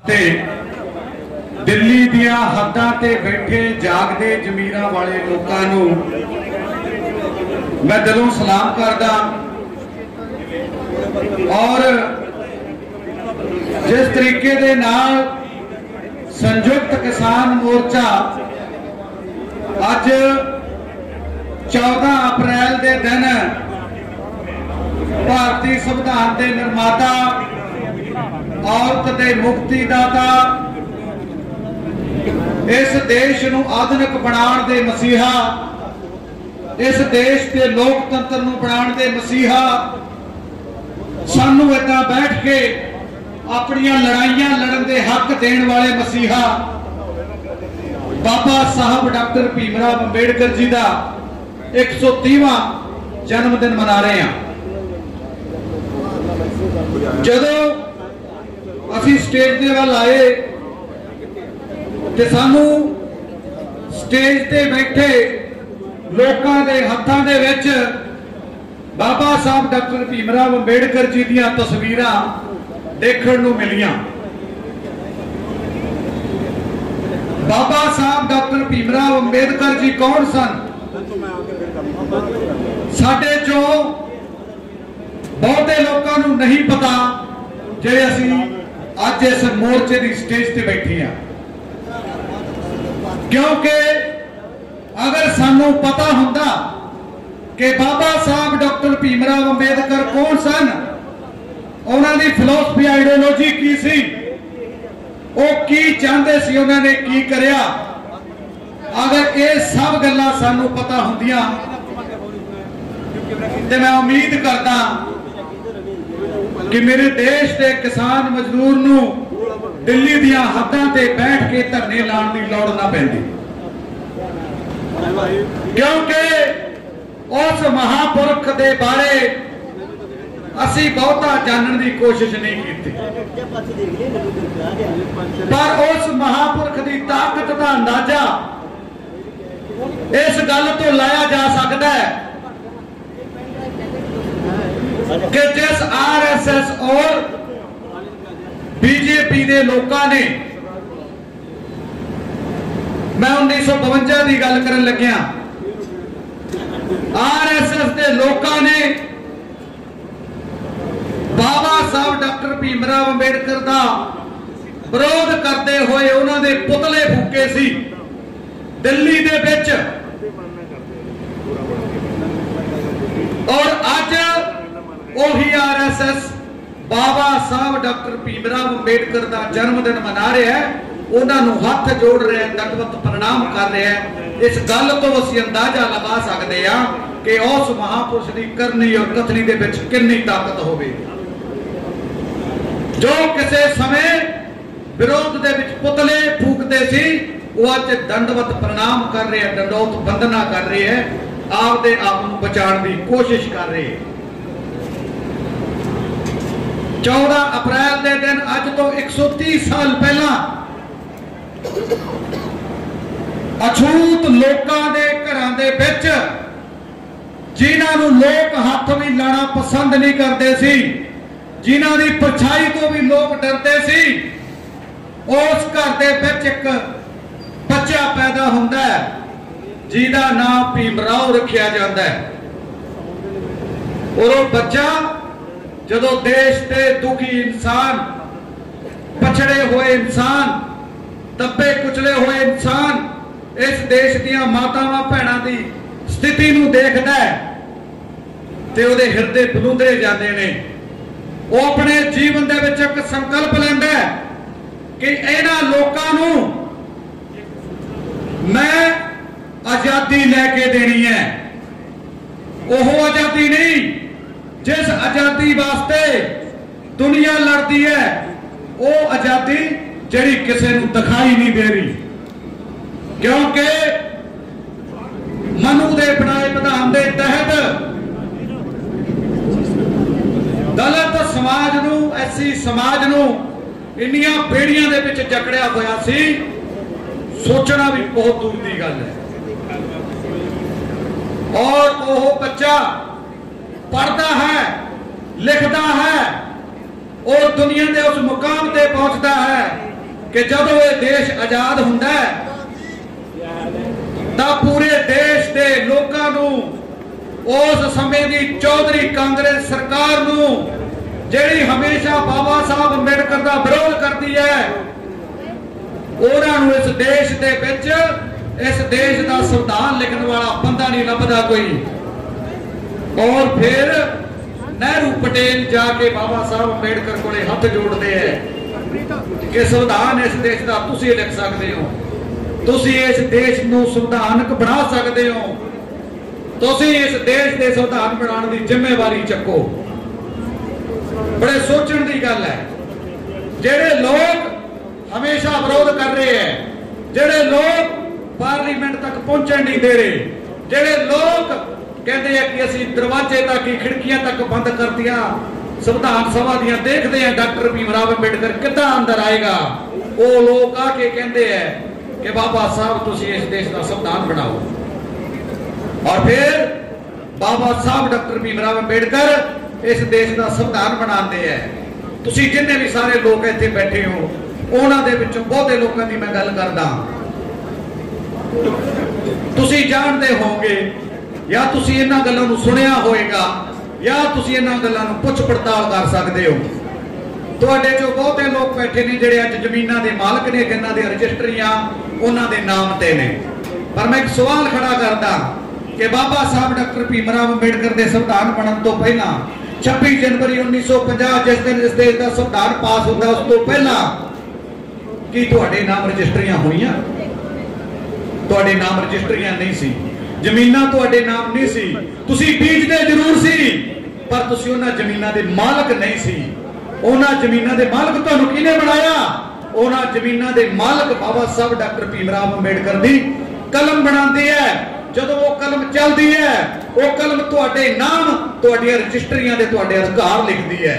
ते दिल्ली दिया हद्दां ते बैठे जागदे जमीरां वाले लोकां नूं मैं दिलों सलाम करदा। और जिस तरीके दे नाल संयुक्त किसान मोर्चा अज 14 अप्रैल के दिन भारतीय संविधान के निर्माता, औरत के मुक्तिदाता, इस देश नूं आधुनिक बनाने के मसीहा, इस देश के लोकतंत्र नूं बनाने के मसीहा, सानू इदां बैठ के अपनियां लड़ाइयां लड़न के हक देने वाले मसीहा बाबा साहब डॉक्टर भीमराव अंबेडकर जी का 130वां जन्मदिन मना रहे हैं। जदों असी स्टेज के वाल आए तो सानू स्टेज ते बैठे लोगों के हत्थां दे विच बाबा साहब डॉक्टर भीमराव अंबेडकर जी दी तस्वीरां देखने को मिलियां। बाबा साहब डॉक्टर भीमराव अंबेडकर जी कौन सन? साडे चो बहुते लोगों को नहीं पता जे असी अज इस मोर्चे की स्टेज ते बैठे हैं, क्योंकि अगर सानू पता हुंदा कि बाबा साहब डॉक्टर भीमराव अंबेडकर कौन सन, उन्होंने फिलोसफी आइडियोलॉजी की सी, वो की चाहते सी, उन्होंने की करया, अगर ये सब गल्लां सानू पता हुंदियां तो मैं उम्मीद करता कि मेरे देश के किसान मजदूर नूं दिल्ली दियां हद्दां ते बैठ के धरने लाने की लौड़ ना पैंदी, क्योंकि उस महापुरख के बारे असी बहुता जानने की कोशिश नहीं की, पर उस महापुरख की ताकत का अंदाजा इस गल तो लाया जा सकता है कि जिस आरएसएस और बीजेपी के लोगों ने, मैं 1952 की गल करन लग्या, आरएसएस के लोगों ने बाबा साहब डॉक्टर भीमराव अंबेडकर का विरोध करते हुए उन्होंने पुतले फूके सी दिल्ली दे विच। और अज वही आरएसएस बाबा साहब डॉक्टर भीमराव अंबेडकर का जन्मदिन मना रहा है, उन्होंने हाथ जोड़ रहे हैं, दंडवत प्रणाम कर रहे हैं। इस गल तो असीं अंदाजा लगा सकते हैं कि उस महापुरुष की करनी और कथनी के विच कितनी ताकत होवे, जो किसी समय विरोध के विच पुतले फूकते सी, वो अज दंडवत प्रणाम कर रहे हैं, दंडोत वंदना कर रहे हैं, आपदे आप नूं बचाने की कोशिश कर रहे हैं। 14 अप्रैल के दिन अज तो 130 साल पहला अछूत लोकां दे घरां दे विच, जिन्हां नूं लोग हथ भी लाना पसंद नहीं करते सी, जिन्हां दी परछाई तो भी लोग डरते सी, उस घर दे विच एक बच्चा पैदा हुंदा है जिहदा नाम भीमराव रखिया जाता है। और वो बच्चा जदों देश के दुखी इंसान, पछड़े हुए इंसान, दबे कुचले हुए इंसान, इस देश दियां मातावां भैणां दी स्थिति नूं देखदा है ते उहदे हिरदे बलूंदरे जांदे ने। वो अपने जीवन दे विच एक संकल्प लैंदा है कि इन्हां लोकां नूं मैं आजादी लैके देनी है। ओह आजादी नहीं जिस आजादी वास्ते दुनिया लड़ती है, वो आजादी जिहड़ी किसी नूं दिखाई नहीं दे रही, क्योंकि मनु दे बनाए विधान के तहत दलित समाज नूं, ऐसी समाज नूं इन्नियां बेड़ियां दे विच जकड़िया होया सी, सोचना भी बहुत दूर की गल है। और वो बच्चा पढ़ता है, लिखता है और दुनिया के उस मुकाम पे पहुंचता है कि जब ये देश आजाद हुंदा है तां पूरे देश के लोकां नूं उस समय की चौधरी कांग्रेस सरकार नूं जिहड़ी हमेशा बाबा साहब अंबेडकर का विरोध करती है, उन्हां नूं इस देश दे विच इस देश का संविधान लिखण वाला बंदा नहीं लभदा कोई। और फिर नेहरू पटेल जाके बाबा साहब अंबेडकर कोले हथ जोड़ते हैं कि संविधान इस देश का तुसीं लिख सकते हो, तुसीं इस देश नूं संविधानक बना सकते हो, तुसीं इस देश के संविधान बनाने की जिम्मेवारी चको। बड़े सोचण की गल है, जेड़े लोग हमेशा विरोध कर रहे हैं, जेड़े लोग पार्लीमेंट तक पहुंचण नहीं दे रहे, जेड़े लोग कहते हैं कि असीं दरवाजे तक ही खिड़कियां तक बंद कर दिया, संविधान सभा दियां देखते हैं डॉक्टर भीमराव अंबेडकर कितना अंदर आएगा, वो लोग आके कहते हैं कि बाबा साहब तुसीं इस देश का संविधान बनाओ। और फिर बाबा साहब डॉक्टर भीमराव अंबेडकर इस देश का संविधान बनाते हैं। तुसीं जिन्ने भी सारे लोग इत्थे बैठे हो, उन्हां दे विचों बहुते लोकां दी मैं गल करदा, तुसीं जानदे होवोगे या तुसीं इन्हां गल्लां नूं सुनिया होएगा या तुसीं इन्हां गल्लां नूं पुੱਛ पड़ताल कर सकदे हो। तुहाडे चों बहुते लोग बैठे ने जिहड़े अज जमीनां दे मालक ने, जिन्हां दे रजिस्टरियां उन्हां दे नाम ते ने। पर मैं एक सवाल खड़ा करदा कि बाबा साहब डॉक्टर भीमराव अंबेडकर के संविधान बनने तो पहला 26 जनवरी 1950 जिस दिन इस देश का संविधान पास होता, उस तो पहला की तुहाडे नाम रजिस्टरियां होईयां? तुहाडे नाम रजिस्टरियां नहीं सी, जमीनां तुहाडे नाम नहीं सी, तुसीं बीजदे जरूर सी पर तुसीं उन्हां जमीनां दे मालक नहीं सी। उन्हां जमीनां दे मालक तुहानूं किहने बनाया? उन्हां जमीनां दे मालक बाबा साहब डॉक्टर भीमराव अंबेडकर दी कलम बनाती है। जदों वो कलम चलती है, वो कलम तुहाडे नाम तुहाडीआं रजिस्टरियां दे तुहाडे अधिकार लिखती है।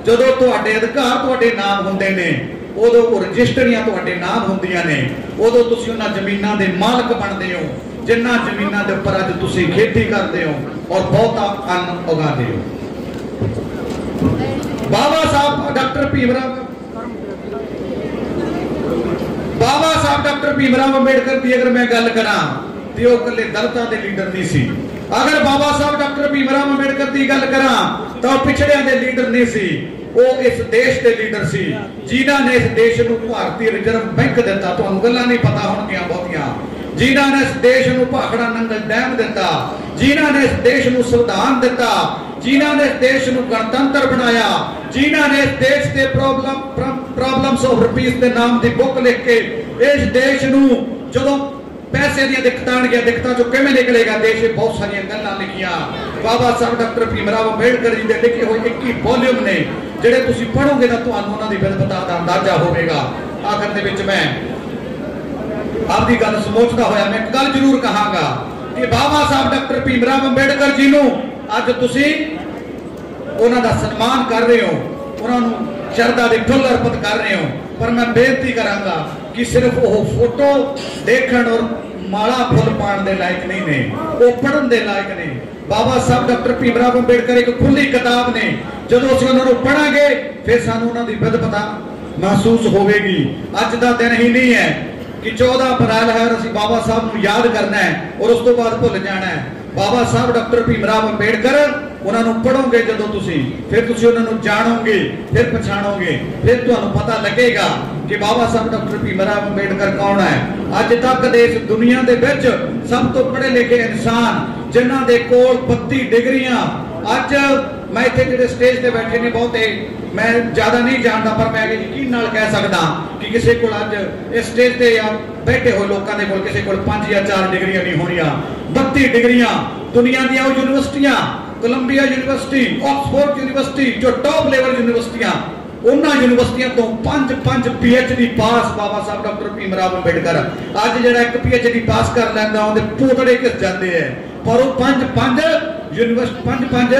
जदों तुहाडे अधिकार तुहाडे नाम हुंदे ने, उदों वो रजिस्टरियां तुहाडे नाम हुंदियां ने, उदों तुसीं उन्हां जमीनां दे मालक बनदे हो जिन्हां जमीनां दे उपर अज तुसीं खेती करदे हो और बहुता अन्न उगाते हो। बाबा साहब डॉक्टर भीमराव अंबेडकर की अगर मैं गल करा तो वह कले दलितां दे लीडर नहीं सी। अगर बाबा साहब डॉक्टर भीमराव अंबेडकर की गल करा तो पिछड़ियां दे लीडर नहीं सी, वो इस देश के लीडर सी जिन्हां ने इस देश नूं भारतीय रिजर्व बैंक दिता। तुहानूं गल्लां नहीं पता होणगीआं बहुतियां, जिन्हां ने इस देश नूं भाखड़ा नंगल डैम दिता, जिन्हां ने इस देश नूं संविधान दिता, जिन्हां ने इस देश नूं गणतंत्र बनाया, जिन्हां ने इस देश के प्रॉब्लम्स ऑफ रुपीस के नाम की बुक लिख के इस देश नूं जदों पैसे दी दिक्कतां आउणगीआं, दिक्कतां चों किवें निकलेगा देश, बहुत सारियां गल्लां लिखियां। बाबा साहब डॉक्टर भीमराव अंबेडकर जी दे लिखे होए 21 वॉल्यूम ने, जिहड़े तुसीं पढ़ोगे तां तुहानूं उन्हां दी विद्वता दा अंदाजा होवेगा। आखिर दे विच मैं आपकी गल समोचदा होया मैं एक गल जरूर कहांगा कि बाबा साहब डॉक्टर भीमराव अंबेडकर जी नूं अज तुसीं उन्हां दा सन्मान कर रहे हो, उन्हां नूं शरधा दे फुੱਲ अर्पित कर रहे हो, पर मैं बेनती करांगा कि सिर्फ वो फोटो देखण और माला फुੱਲ पाण दे लायक नहीं ने, वो पढ़न दे लायक ने। बाबा साहब डॉक्टर भीमराव अंबेडकर एक खुली किताब ने, जदों असीं उन्हां नूं पढ़ांगे फिर सानूं उन्हां दी विद्वता महसूस होवेगी। अज दा दिन ही नहीं है कि 14 अप्रैल है और असीं बाबा साहब नूं याद करना है और उस तो बाद भुल जाना है। बाबा साहब डॉक्टर भीमराव अंबेडकर उन्होंने पढ़ोगे जदों तुसीं, फिर तुसीं उन्होंने जानोगे, फिर पछाणोगे, फिर तुहानूं पता लगेगा कि बाबा साहब डॉक्टर भीमराव अंबेडकर कौन है। अज तक दे इस दुनिया दे विच सब तो पढ़े लिखे इंसान जिन्हां दे कोल 32 डिग्रियां, अज मैं इत्थे जिहड़े स्टेज ते बैठे ने बहुते मैं ज्यादा नहीं जानता, पर मैं यकीन नाल कह सकदा कि किसी को अज इस स्टेज ते या बैठे हुए लोगों के कोल किसी कोल 5 या 4 डिग्रियां नहीं होणियां। 32 डिग्रियां दुनिया दी यूनिवर्सिटियां, कोलंबिया यूनिवर्सिटी, ऑक्सफोर्ड यूनिवर्सिटी, जो टॉप लेवल यूनिवर्सिटियां, उन्हां यूनिवर्सिटियां तो 5 PhD पास बाबा साहब डॉक्टर भीमराव अंबेडकर। अज जिहड़ा एक PhD पास कर लैंदा उहदे पोतड़े किस जांदे है, पर वो 5 यूनिवर्सिटी 5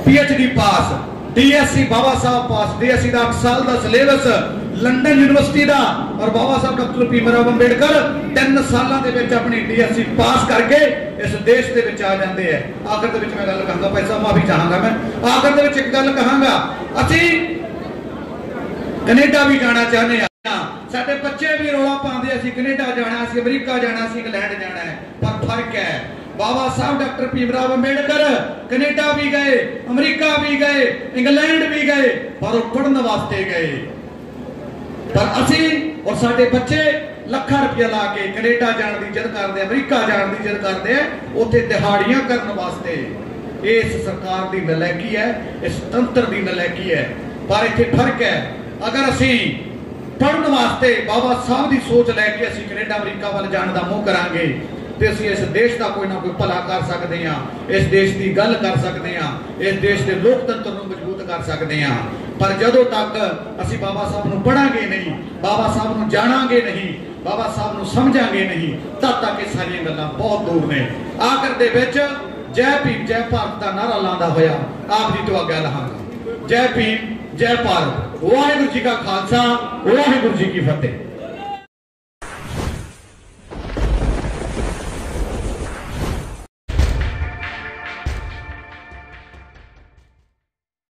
PhD पास। DSc बाबा साहब पास, DSc का 8 साल का सिलेबस लंदन यूनिवर्सिटी का, और बाबा साहब डॉक्टर भीमराव अंबेडकर 3 सालों के अपनी DSc पास करके इस देश के आ जाते हैं। आखिर के मैं गल कहूँगा, पैसा माफी चाहूंगा, मैं आखिर के एक गल कहूँगा, असी कनेडा भी जाना चाहते हैं। साडे बच्चे भी रौला पाते असीं कनेडा जाना, असीं अमरीका जाना, असीं इंग्लैंड जाना है। पर फर्क है, बाबा साहब डॉक्टर भीमराव अंबेडकर कनेडा भी गए, अमरीका भी गए, इंग्लैंड भी गए, पर वो पढ़ने वास्ते गए। पर असीं और साडे बच्चे ਲੱਖਾਂ रुपया ला के कनेडा जाने की जिद करते, अमरीका जाने की जिद करते हैं, उत्थे दिहाड़ियां करने वास्ते। इस सरकार की नलैकी है, इस तंत्र की नलैकी है। पर इत्थे फर्क है, अगर असीं पढ़ने वास्ते बाबा साहब की सोच लैके असीं कनेडा अमरीका वाल जाने का मुँह करांगे तो असीं इस देश का कोई ना कोई भला कर सकते हैं, इस देश की गल कर सकते हैं, इस देश के लोकतंत्र को मजबूत कर सकते हैं। पर जदों तक असीं बाबा साहब को पढ़ांगे नहीं, बाबा साहब को जाणांगे नहीं, बाबा साहब को समझांगे नहीं, तब तक ये सारियां गल्लां बहुत दूर ने। आखिर दे विच जय भीम जय भारत का नारा लांदा होया आप जी तो आग्या लहांगा। जय भीम जय भारत। वाहिगुरू जी का खालसा, वाहिगुरू जी की फतेह।